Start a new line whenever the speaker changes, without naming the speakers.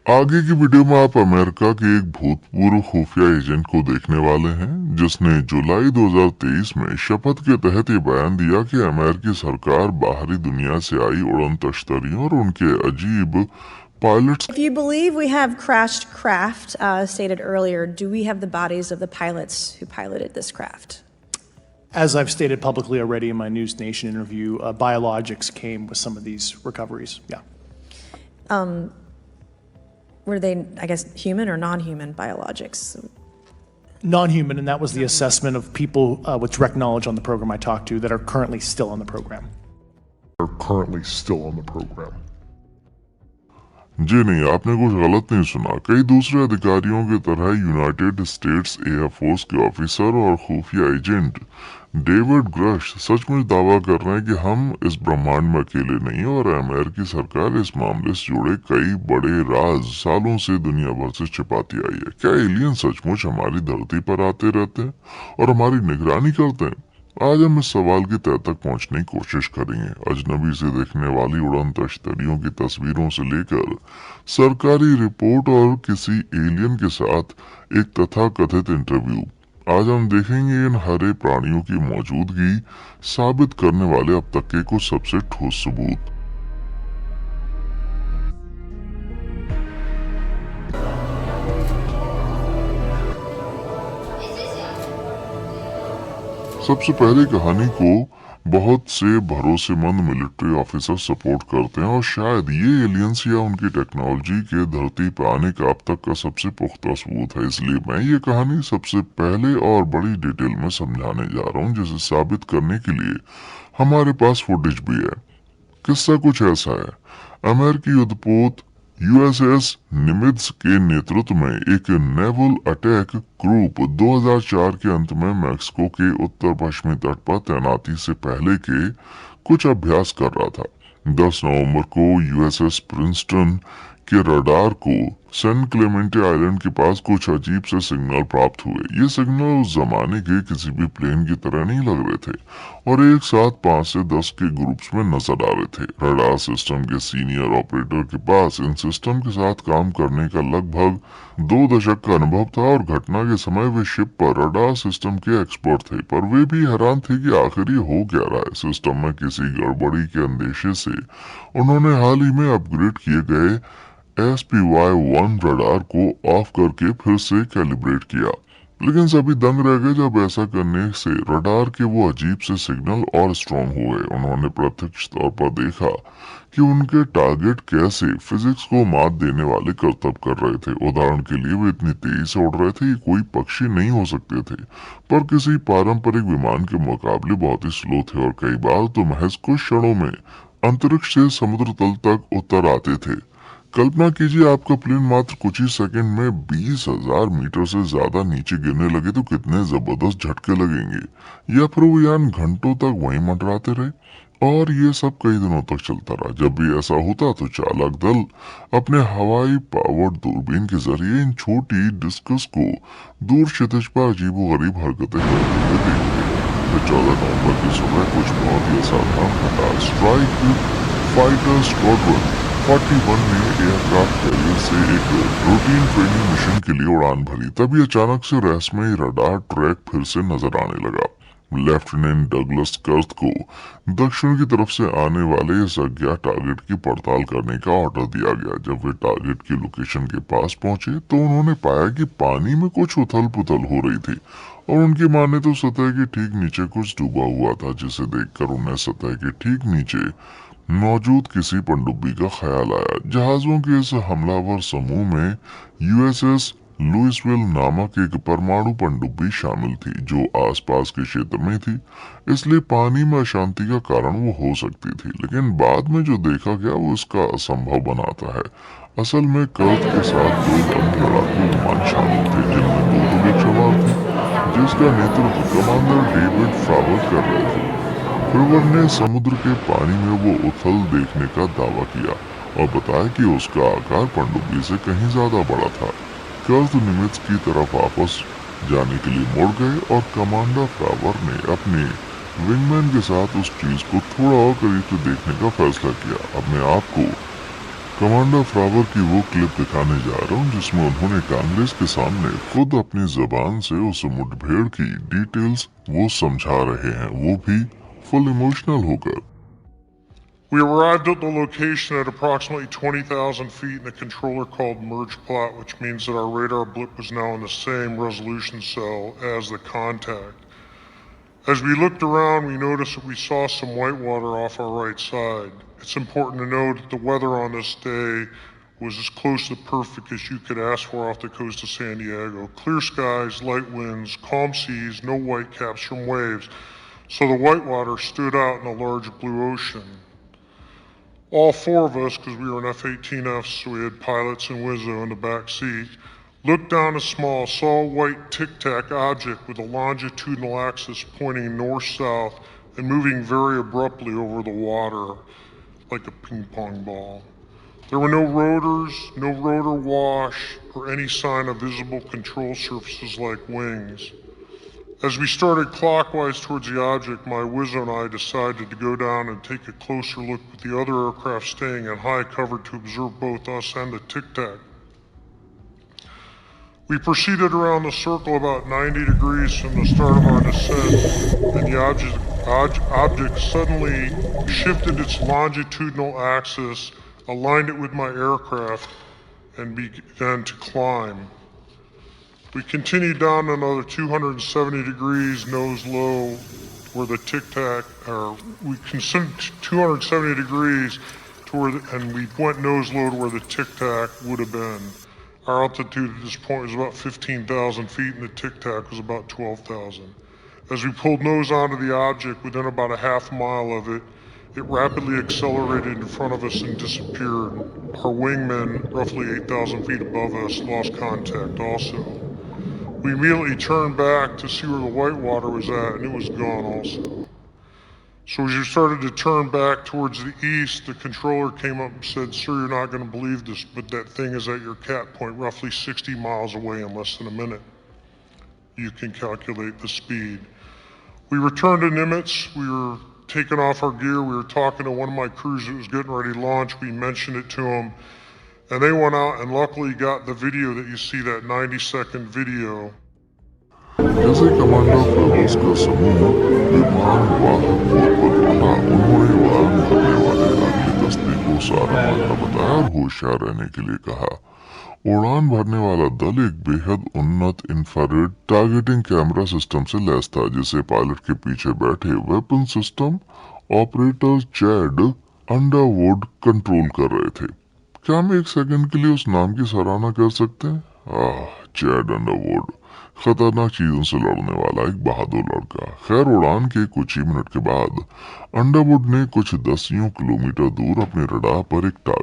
आगे की वीडियो में आप अमेरिका के एक भूतपूर्व खुफिया एजेंट को देखने वाले हैं जिसने जुलाई 2023 में शपथ के तहत ये बयान दिया कि अमेरिकी सरकार बाहरी दुनिया से आई उड़न तश्तरियों और उनके अजीब pilots.
If you believe we have crashed craft, stated earlier, do we have the bodies of the pilots who piloted this craft?
As I've stated publicly already in my News Nation interview, biologics came with some of these recoveries. Yeah.
Were they, I guess, human or non-human biologics?
Non-human, and that was the assessment of people with direct knowledge on the program I talked to that are currently still on the program.
जी नहीं, आपने कुछ गलत नहीं सुना। कई दूसरे अधिकारियों की तरह यूनाइटेड स्टेट्स एयरफोर्स के ऑफिसर और खुफिया एजेंट डेविड ग्रश सचमुच दावा कर रहे हैं कि हम इस ब्रह्मांड में अकेले नहीं और अमेरिकी सरकार इस मामले से जुड़े कई बड़े राज सालों से दुनिया भर से छिपाती आई है। क्या एलियन सचमुच हमारी धरती पर आते रहते हैं और हमारी निगरानी करते हैं? आज हम इस सवाल की तह तक पहुंचने की कोशिश करेंगे। अजनबी से देखने वाली उड़न तश्तरियों की तस्वीरों से लेकर सरकारी रिपोर्ट और किसी एलियन के साथ एक तथाकथित इंटरव्यू। आज हम देखेंगे इन हरे प्राणियों की मौजूदगी साबित करने वाले अब तक के कुछ सबसे ठोस सबूत। सबसे पहले कहानी को बहुत से भरोसेमंद मिलिट्री ऑफिसर सपोर्ट करते हैं और शायद ये एलियंस या उनकी टेक्नोलॉजी के धरती पर आने का अब तक का सबसे पुख्ता सबूत है। इसलिए मैं ये कहानी सबसे पहले और बड़ी डिटेल में समझाने जा रहा हूँ, जिसे साबित करने के लिए हमारे पास फुटेज भी है। किस्सा कुछ ऐसा है। अमेरिकी युद्धपोत यूएसएस निमित्ज के नेतृत्व में एक नेवल अटैक ग्रुप 2004 के अंत में मैक्सिको के उत्तर पश्चिमी तट पर तैनाती से पहले के कुछ अभ्यास कर रहा था। 10 नवंबर को यूएसएस प्रिंसटन के रडार को सैन क्लेमेंटे आइलैंड के पास कुछ अजीब से सिग्नल प्राप्त हुए। ये सिग्नल उस जमाने के किसी भी प्लेन की तरह नहीं लग रहे थे और एक साथ 5 से 10 के ग्रुप्स में नजर आ रहे थे। रडार सिस्टम के सीनियर ऑपरेटर के पास इन सिस्टम के साथ काम करने का लगभग 2 दशक का अनुभव था और घटना के समय वे शिप पर रडार सिस्टम के एक्सपर्ट थे, पर वे भी हैरान थे कि आखिर ये हो क्या रहा है। सिस्टम में किसी गड़बड़ी के अंदेशे से उन्होंने हाल ही में अपग्रेड किए गए SPY-1 रडार को ऑफ करके फिर से कैलिब्रेट किया, लेकिन सभी दंग रह गए जब ऐसा करने से रडार के वो अजीब से सिग्नल और स्ट्रॉन्ग हो गए। उन्होंने प्रत्यक्ष तौर पर देखा कि उनके टारगेट कैसे फिजिक्स को मात देने वाले करतब कर रहे थे। उदाहरण के लिए वे इतनी तेजी से उड़ रहे थे कि कोई पक्षी नहीं हो सकते थे, पर किसी पारंपरिक विमान के मुकाबले बहुत ही स्लो थे और कई बार तो महज कुछ क्षणों में अंतरिक्ष से समुद्र तल तक उतर आते थे। कल्पना कीजिए आपका प्लेन मात्र कुछ ही सेकंड में 20,000 मीटर से ज्यादा नीचे गिरने लगे तो कितने जबरदस्त झटके लगेंगे। या फिर वो यान घंटों तक वहीं मंडराते रहे और ये सब कई दिनों तक चलता रहा। जब भी ऐसा होता तो चालक दल अपने हवाई पावर्ड दूरबीन के जरिए इन छोटी डिस्कस को दूर क्षितिज पर अजीबोगरीब हरकतें करते हुए देखते। फिर 14 नवंबर की सुबह कुछ बहुत ही असाधारण घटा। स्ट्राइक फाइटर स्क्वाड्रन 41 ने एयरक्राफ्ट कैरियर से एक रूटीन ट्रेनिंग मिशन के लिए उड़ान भरी। तभी अचानक से रहस्यमय रडार ट्रैक फिर से नजर आने लगा। लेफ्टिनेंट डगलस कर्थ को दक्षिण की तरफ से आने वाले इस अज्ञात टारगेट की पड़ताल करने का ऑर्डर दिया गया। जब वे टारगेट की लोकेशन के पास पहुंचे तो उन्होंने पाया कि पानी में कुछ उथल पुथल हो रही थी और उनकी माने तो सतह के ठीक नीचे कुछ डूबा हुआ था, जिसे देखकर उन्हें सतह के ठीक नीचे मौजूद किसी पनडुब्बी का ख्याल आया। जहाजों के इस हमलावर समूह में यूएसएस लुइसविल नामक एक परमाणु पनडुब्बी शामिल थी जो आसपास के क्षेत्र में थी, इसलिए पानी में अशांति का कारण वो हो सकती थी। लेकिन बाद में जो देखा गया वो इसका असंभव बनाता है। असल में कर्थ के साथ 2 अन्य लड़ाकू विमान शामिल थे जिनमें 2 पिलोट सवार थे, जिसका नेतृत्व कमांडर डेविड फ्रावर कर रहे थे। फ्रावर ने समुद्र के पानी में वो उथल देखने का दावा किया और बताया कि उसका आकार पनडुब्बी से कहीं ज्यादा बड़ा था। कर्थ निमित्ज की तरफ वापस जाने के लिए मुड़ गए और कमांडर फ्रावर ने अपने विंगमैन के साथ उस चीज को थोड़ा और करीब से देखने का फैसला किया। अब मैं आपको कमांडर फ्लावर की वो क्लिप दिखाने जा रहा हूँ जिसमें उन्होंने कांग्रेस के सामने खुद अपनी जबान से उस मुठभेड़ की डिटेल्स वो समझा रहे हैं, वो भी फुल इमोशनल होकर।
We arrived at the location at approximately 20,000 feet in a controller called merge plot, which means that our radar blip was now in the same resolution cell as the contact. As we looked around, we noticed that we saw some whitewater off our right side. It's important to note that the weather on this day was as close to perfect as you could ask for off the coast of San Diego. Clear skies, light winds, calm seas, no whitecaps from waves, so the whitewater stood out in a large blue ocean. All four of us, because we were in F-18Fs, so we had pilots and Wizzo in the back seat, looked down a small, saw a white tic-tac object with a longitudinal axis pointing north-south and moving very abruptly over the water like a ping-pong ball. There were no rotors, no rotor wash, or any sign of visible control surfaces like wings. As we started clockwise towards the object, my Wizzo and I decided to go down and take a closer look with the other aircraft staying at high cover to observe both us and the tic-tac. We proceeded around the circle about 90 degrees from the start of our descent, and the object suddenly shifted its longitudinal axis, aligned it with my aircraft, and began to climb. We continued down another 270 degrees nose low where the tic-tac, or we considered 270 degrees to where, and we went nose low to where the tic-tac would have been. Our altitude at this point was about 15,000 feet and the tic-tac was about 12,000. As we pulled nose onto the object, within about a half mile of it, it rapidly accelerated in front of us and disappeared. Our wingmen, roughly 8,000 feet above us, lost contact also. We immediately turned back to see where the whitewater was at, and it was gone also. So as you started to turn back towards the east, the controller came up and said, "Sir, you're not going to believe this, but that thing is at your cat point roughly 60 miles away in less than a minute." You can calculate the speed. We returned to Nimitz. We were taking off our gear. We were talking to one of my crews that was getting ready to launch. We mentioned it to him. And they went out and luckily got the video that you see, that 90-second video.
जैसे commander flowers का समूह विमान वाहक पोत पर पहुंचा, उन्होंने उड़ान भरने वाले अगले दस्ते को सारा मामला बताया और होशियार रहने के लिए कहा। उड़ान भरने वाला दल एक बेहद उन्नत इंफ्रारेड टारगेटिंग कैमरा सिस्टम से लैस था, जिसे पायलट के पीछे बैठे weapon system operator Chad Underwood control कर रहे थे। क्या हम एक सेकंड के लिए उस नाम की सराहना कर सकते हैं? चैड अंडरवुड, खतरनाक चीजों से लड़ने वाला एक बहादुर लड़का। खैर, उड़ान के कुछ ही मिनट के बाद अंडरवुड ने कुछ दसियों किलोमीटर दूर अपने रडार पर एक